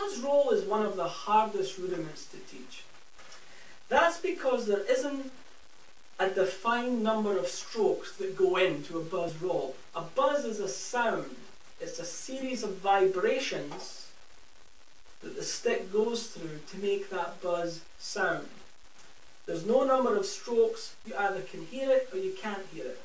buzz roll is one of the hardest rudiments to teach. That's because there isn't a defined number of strokes that go into a buzz roll. A buzz is a sound. It's a series of vibrations that the stick goes through to make that buzz sound. There's no number of strokes. You either can hear it or you can't hear it.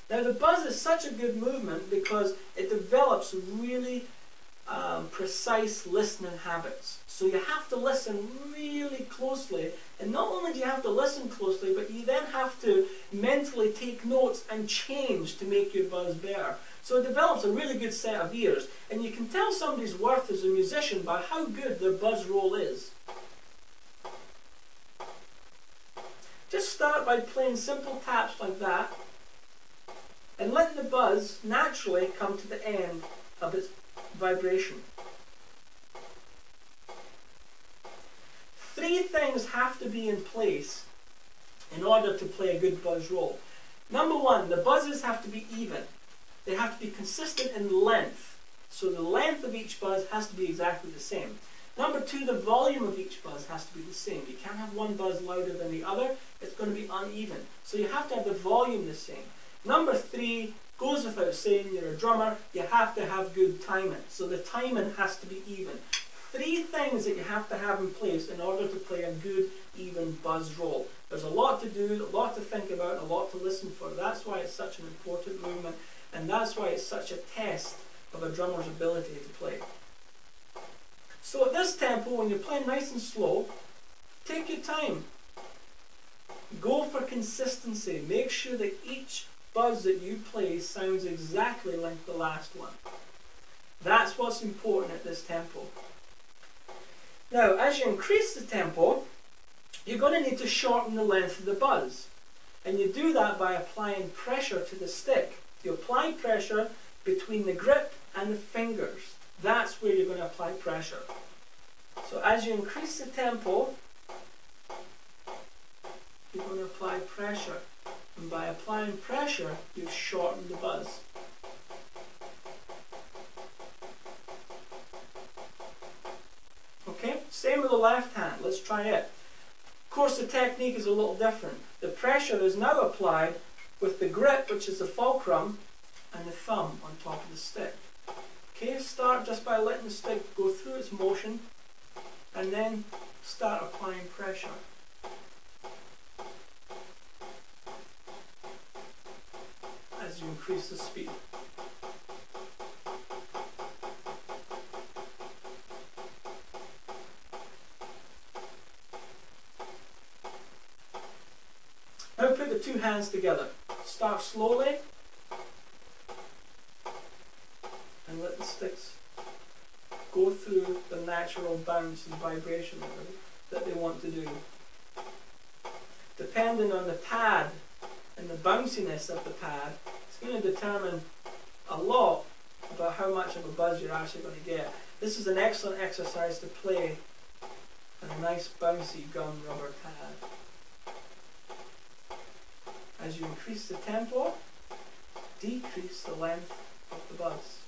Now the buzz is such a good movement because it develops really precise listening habits. So you have to listen really closely, and not only do you have to listen closely, but you then have to mentally take notes and change to make your buzz better. So it develops a really good set of ears, and you can tell somebody's worth as a musician by how good their buzz roll is. Just start by playing simple taps like that, and letting the buzz naturally come to the end of its vibration. 3 things have to be in place in order to play a good buzz roll. Number 1, the buzzes have to be even. They have to be consistent in length. So the length of each buzz has to be exactly the same. Number 2, the volume of each buzz has to be the same. You can't have one buzz louder than the other. It's going to be uneven. So you have to have the volume the same. Number 3, goes without saying, you're a drummer, you have to have good timing. So the timing has to be even. 3 things that you have to have in place in order to play a good, even buzz roll. There's a lot to do, a lot to think about, a lot to listen for. That's why it's such an important movement, and that's why it's such a test of a drummer's ability to play. So at this tempo, when you're playing nice and slow, take your time. Go for consistency. Make sure that each buzz that you play sounds exactly like the last one. That's what's important at this tempo. Now, as you increase the tempo, you're going to need to shorten the length of the buzz. And you do that by applying pressure to the stick. You apply pressure between the grip and the fingers. That's where you're going to apply pressure. So as you increase the tempo, you're going to apply pressure. And by applying pressure, you've shortened the buzz. Okay, same with the left hand. Let's try it. Of course, the technique is a little different. The pressure is now applied with the grip, which is the fulcrum, and the thumb on top of the stick. Okay, start just by letting the stick go through its motion, and then start applying pressure. As you increase the speed. Now put the 2 hands together. Start slowly and let the sticks go through the natural bounce and vibration that they want to do. Depending on the pad and the bounciness of the pad, it's going to determine a lot about how much of a buzz you're actually going to get. This is an excellent exercise to play on a nice bouncy gum rubber pad. As you increase the tempo, decrease the length of the buzz.